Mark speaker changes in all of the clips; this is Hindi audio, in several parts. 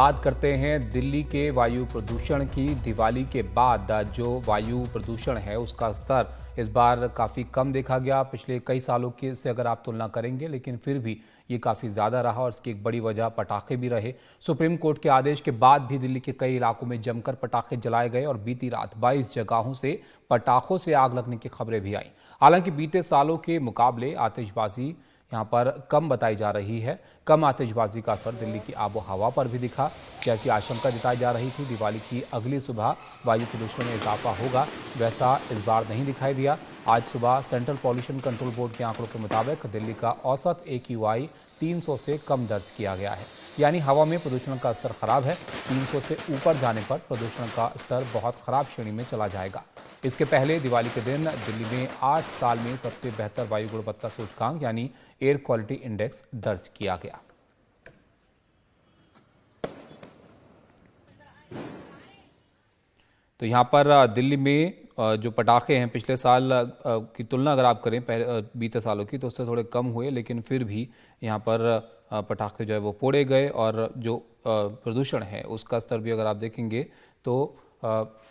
Speaker 1: बात करते हैं दिल्ली के वायु प्रदूषण की। दिवाली के बाद जो वायु प्रदूषण है उसका स्तर इस बार काफ़ी कम देखा गया पिछले कई सालों के से अगर आप तुलना करेंगे, लेकिन फिर भी ये काफ़ी ज़्यादा रहा और इसकी एक बड़ी वजह पटाखे भी रहे। सुप्रीम कोर्ट के आदेश के बाद भी दिल्ली के कई इलाकों में जमकर पटाखे जलाए गए और बीती रात 22 जगहों से पटाखों से आग लगने की खबरें भी आईं। हालांकि बीते सालों के मुकाबले आतिशबाजी यहाँ पर कम बताई जा रही है। कम आतिशबाजी का असर दिल्ली की आबो हवा पर भी दिखा। जैसी आशंका जताई जा रही थी दिवाली की अगली सुबह वायु प्रदूषण में इजाफा होगा, वैसा इस बार नहीं दिखाई दिया। आज सुबह सेंट्रल पॉल्यूशन कंट्रोल बोर्ड के आंकड़ों के मुताबिक दिल्ली का औसत AQI 300 से कम दर्ज किया गया है, यानी हवा में प्रदूषण का स्तर खराब है। 300 से ऊपर जाने पर प्रदूषण का स्तर बहुत खराब श्रेणी में चला जाएगा। इसके पहले दिवाली के दिन दिल्ली में 8 साल में सबसे बेहतर वायु गुणवत्ता सूचकांक यानी एयर क्वालिटी इंडेक्स दर्ज किया गया। तो यहाँ पर दिल्ली में जो पटाखे हैं पिछले साल की तुलना अगर आप करें बीते सालों की, तो उससे थोड़े कम हुए, लेकिन फिर भी यहाँ पर पटाखे जो है वो फोड़े गए और जो प्रदूषण है उसका स्तर भी अगर आप देखेंगे तो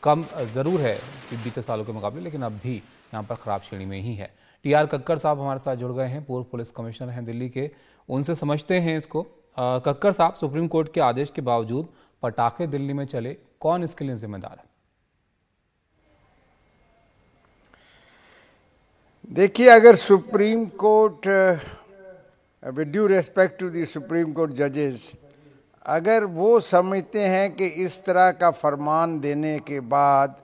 Speaker 1: कम ज़रूर है बीते सालों के मुकाबले, लेकिन अब भी यहाँ पर ख़राब श्रेणी में ही है। TR कक्कर साहब हमारे साथ जुड़ गए हैं, पूर्व पुलिस कमिश्नर हैं दिल्ली के, उनसे समझते हैं इसको। कक्कर साहब, सुप्रीम कोर्ट के आदेश के बावजूद पटाखे दिल्ली में चले, कौन इसके लिए जिम्मेदार है?
Speaker 2: देखिए, अगर Supreme Court, with due respect to the Supreme Court जजेस, अगर वो समझते हैं कि इस तरह का फरमान देने के बाद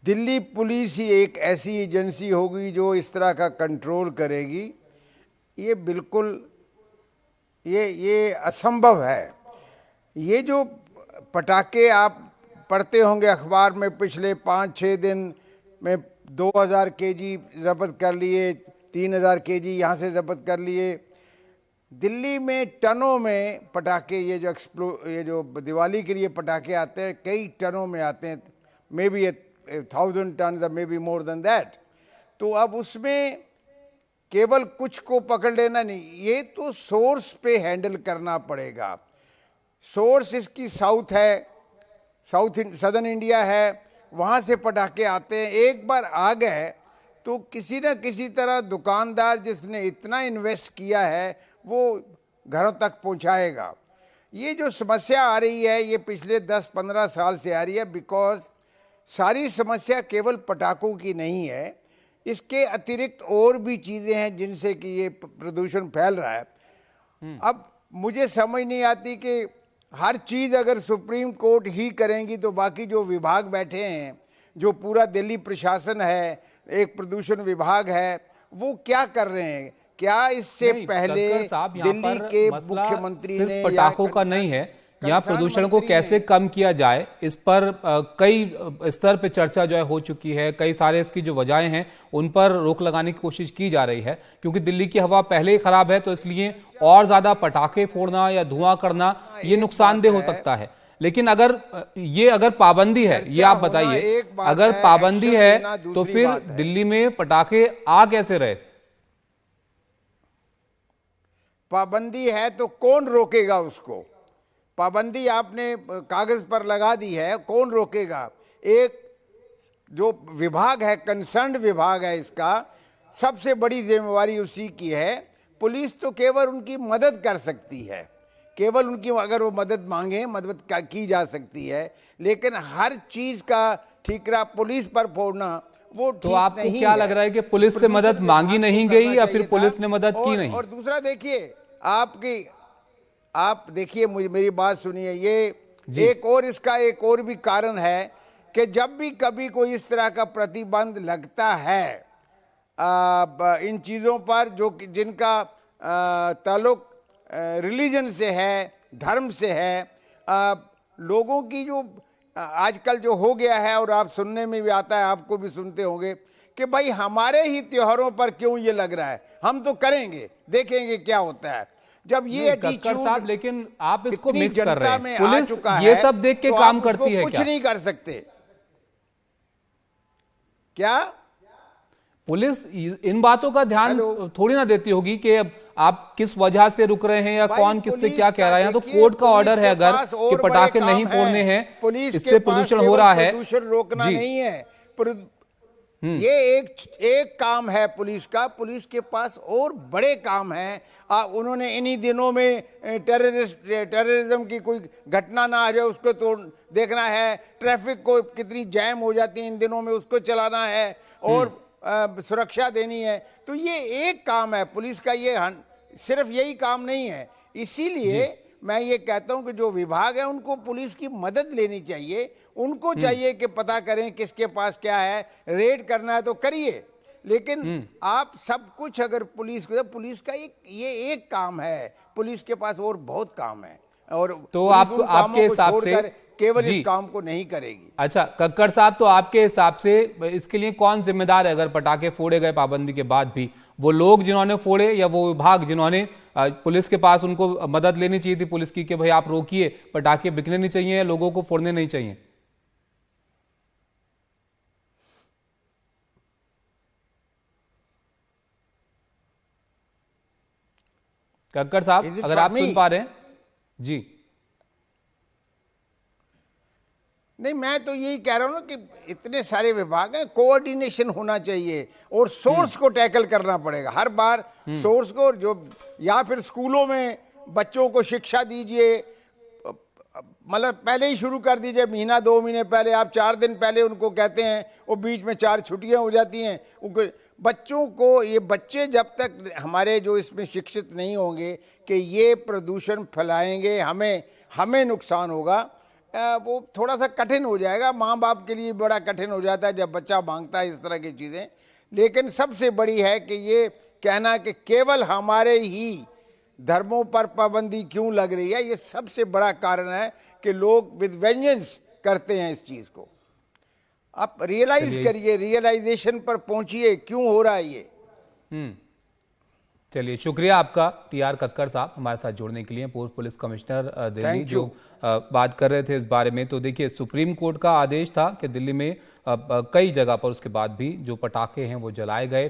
Speaker 2: दिल्ली पुलिस ही एक ऐसी एजेंसी होगी जो इस तरह का कंट्रोल करेगी, ये बिल्कुल ये असंभव है। ये जो पटाखे आप पढ़ते होंगे अखबार में, पिछले 5-6 दिन में 2000 केजी जब्त कर लिए, 3000 केजी यहाँ से जब्त कर लिए। दिल्ली में टनों में पटाखे, ये जो दिवाली के लिए पटाखे आते हैं, कई टनों में आते हैं, maybe 1000 ton, maybe more than that. तो अब उसमें केवल कुछ को पकड़ लेना नहीं, ये तो सोर्स पे हैंडल करना पड़ेगा। सोर्स इसकी साउथ है, सदर्न इंडिया है, वहाँ से पटाखे आते हैं। एक बार आ गए तो किसी न किसी तरह दुकानदार जिसने इतना इन्वेस्ट किया है वो घरों तक पहुँचाएगा। ये जो समस्या आ रही है ये पिछले 10-15 साल से आ रही है, बिकॉज सारी समस्या केवल पटाखों की नहीं है, इसके अतिरिक्त और भी चीज़ें हैं जिनसे कि ये प्रदूषण फैल रहा है। अब मुझे समझ नहीं आती कि हर चीज़ अगर सुप्रीम कोर्ट ही करेंगी तो बाकी जो विभाग बैठे हैं, जो पूरा दिल्ली प्रशासन है, एक प्रदूषण विभाग है, वो क्या कर रहे हैं? क्या इससे पहले दिल्ली के मुख्यमंत्री ने,
Speaker 1: पटाखों का नहीं है, यहाँ प्रदूषण को कैसे कम किया जाए इस पर कई स्तर पे चर्चा जो है हो चुकी है। कई सारे इसकी जो वजहें हैं उन पर रोक लगाने की कोशिश की जा रही है, क्योंकि दिल्ली की हवा पहले ही खराब है, तो इसलिए और ज्यादा पटाखे फोड़ना या धुआं करना ये नुकसानदेह हो सकता है। लेकिन अगर पाबंदी है, ये आप बताइए, अगर पाबंदी है तो फिर दिल्ली में पटाखे आ कैसे रहे?
Speaker 2: पाबंदी है तो कौन रोकेगा उसको? पाबंदी आपने कागज पर लगा दी है, कौन रोकेगा? एक जो विभाग है, कंसर्न्ड विभाग है, इसका सबसे बड़ी जिम्मेवारी उसी की है। पुलिस तो केवल उनकी मदद कर सकती है, केवल उनकी अगर वो मदद मांगे मदद की जा सकती है, लेकिन हर चीज का ठीकरा पुलिस पर फोड़ना वो ठीक नहीं है।
Speaker 1: तो आपको क्या लग रहा है कि पुलिस से मदद मांगी नहीं गई या फिर पुलिस ने मदद की नहीं?
Speaker 2: और दूसरा देखिए, आप देखिए, मुझे मेरी बात सुनिए, ये एक और भी कारण है कि जब भी कभी कोई इस तरह का प्रतिबंध लगता है इन चीज़ों पर जो जिनका ताल्लुक रिलीजन से है, धर्म से है, लोगों की जो आजकल जो हो गया है, और आप सुनने में भी आता है, आपको भी सुनते होंगे कि भाई हमारे ही त्योहारों पर क्यों ये लग रहा है, हम तो करेंगे, देखेंगे क्या होता है। जब ये
Speaker 1: कक्कर साहब, लेकिन आप इसको मिक्स कर रहे हैं,
Speaker 2: पुलिस
Speaker 1: ये सब देख के काम करती है,
Speaker 2: कुछ नहीं कर सकते क्या?
Speaker 1: पुलिस इन बातों का ध्यान थोड़ी ना देती होगी कि अब आप किस वजह से रुक रहे हैं या कौन किससे क्या कह रहा है। तो कोर्ट का ऑर्डर है अगर कि पटाखे नहीं फोड़ने हैं, इससे प्रदूषण हो रहा है,
Speaker 2: प्रदूषण रोकना नहीं है। ये एक काम है पुलिस का। पुलिस के पास और बड़े काम हैं। उन्होंने इन्हीं दिनों में टेररिज्म की कोई घटना ना आ जाए उसको तो देखना है, ट्रैफिक को कितनी जैम हो जाती है इन दिनों में उसको चलाना है, और सुरक्षा देनी है। तो ये एक काम है पुलिस का, ये सिर्फ यही काम नहीं है। इसीलिए मैं ये कहता हूं कि जो विभाग है उनको पुलिस की मदद लेनी चाहिए। उनको चाहिए कि पता करें किसके पास क्या है, रेड करना है तो करिए, लेकिन आप सब कुछ अगर पुलिस का ये एक काम है। पुलिस के पास और बहुत काम है, और
Speaker 1: तो आपके हिसाब से
Speaker 2: केवल इस काम को नहीं करेगी।
Speaker 1: अच्छा कक्कड़ साहब, तो आपके हिसाब से इसके लिए कौन जिम्मेदार है अगर पटाखे फोड़े गए पाबंदी के बाद भी? वो लोग जिन्होंने फोड़े या वो विभाग जिन्होंने पुलिस के पास उनको मदद लेनी चाहिए थी पुलिस की कि भाई आप रोकिए, पटाखे बिकने नहीं चाहिए, लोगों को फोड़ने नहीं चाहिए? कक्कड़ साहब अगर आप सुन पा रहे हैं जी।
Speaker 2: नहीं, मैं तो यही कह रहा हूं ना कि इतने सारे विभाग हैं, कोऑर्डिनेशन होना चाहिए और सोर्स को टैकल करना पड़ेगा हर बार। सोर्स को जो, या फिर स्कूलों में बच्चों को शिक्षा दीजिए, मतलब पहले ही शुरू कर दीजिए, महीना 2 महीने पहले। आप 4 दिन पहले उनको कहते हैं, वो बीच में 4 छुट्टियां हो जाती हैं उनको। बच्चों को, ये बच्चे जब तक हमारे जो इसमें शिक्षित नहीं होंगे कि ये प्रदूषण फैलाएंगे, हमें नुकसान होगा, वो थोड़ा सा कठिन हो जाएगा। माँ बाप के लिए बड़ा कठिन हो जाता है जब बच्चा मांगता है इस तरह की चीज़ें। लेकिन सबसे बड़ी है कि ये कहना कि केवल हमारे ही धर्मों पर पाबंदी क्यों लग रही है, ये सबसे बड़ा कारण है कि लोग विद वेंजेंस करते हैं इस चीज़ को। आप रियलाइज करिए, रियलाइजेशन पर पहुंचिए क्यों हो रहा है ये।
Speaker 1: चलिए, शुक्रिया आपका टीआर कक्कड़ साहब हमारे साथ जुड़ने के लिए, पूर्व पुलिस कमिश्नर दिल्ली, जो बात कर रहे थे इस बारे में। तो देखिए, सुप्रीम कोर्ट का आदेश था कि दिल्ली में कई जगह पर उसके बाद भी जो पटाखे हैं वो जलाए गए।